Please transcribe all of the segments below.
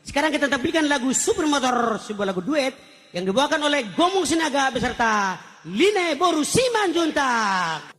Sekarang kita tampilkan lagu Supermotor, sebuah lagu duet yang dibawakan oleh Gomong Sinaga beserta Line Boru Simanjuntak.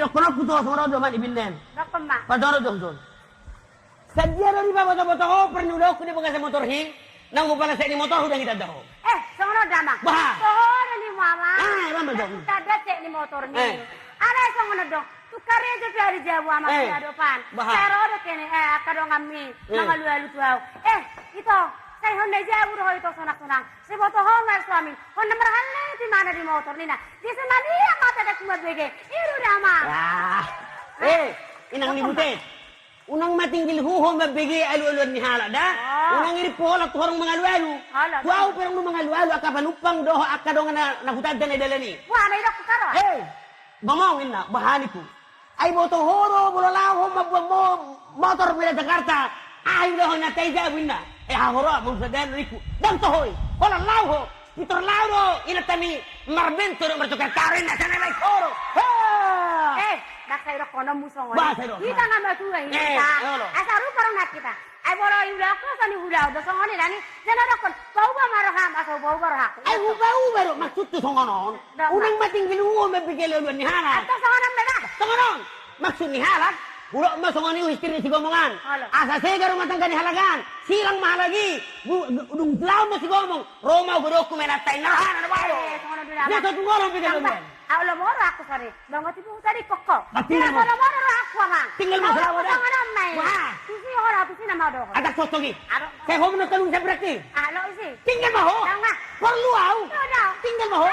kono puto sama rodo man ibinden. Rakama. Padoro dong. Sadia dari baba boto ho pernudo ku di bagasi motor hi. Nang pala sa ni motor udah kita daw. Songono dama. Bah. Songono ni mama. Ramba dong. Tada cek ni motor ni. Ana songono dong. Tukare je pari jabu ama ya depan. Pero do kene akado ngami. Nangalu alu tuau. Itu saya honda jabu do itu sonak-sonak. Si boto ho ngar suami. Honda merhalle di mana di motor ni na. Di sana dia mata dak kumat bege. Iru dama. Inang ni butet. Unang matinggil huho mabigi alu-alu ni hala da. Unang iri pola tuhorong mga alu-alu. Wow, pero ng mga alu-alu akapanupang doho akadong na hutad na dala ni. Wah, na idak karo. Mamawin na bahani ko. Ay boto horo bulalaho mabmo motor mila Jakarta. Ay doho na tayja winna. Hahoro mong sadan riku. Dang tohoy. Wala laho. Pitor laho inatani marbento no mertukar karin na sana lay horo. Bakay kono musong. Bakay kita nga matuwa kita. Asaru parang nat kita. Ay boro yula ko sa ni hula do song ni dani. Jana dokon bau ba maro ha aso bau baro ha. Ay bau baro maksud tu song onon. Unang matinggil huo mabigel ulo ni hala. Ato song onon beda. Song onon. Maksud ni hala. Ulo masong oni histir si gomongan. Asa segaro matangga ni halagan. Silang mahalagi. Udung tlaw mo si gomong. Roma godok ko menatay na hana na baro. Dito tungolong bigel ulo. Aulo moro aku sore. Bangot ibu tadi koko. Tinggal moro aku ama. Tinggal mo sa wala. Wah. Tusi ora tusi na mado. Ada sotogi. Saya homo na talung sa berarti. Alo isi. Tinggal mo ho. Tanga. Perlu au. Tinggal mo ho.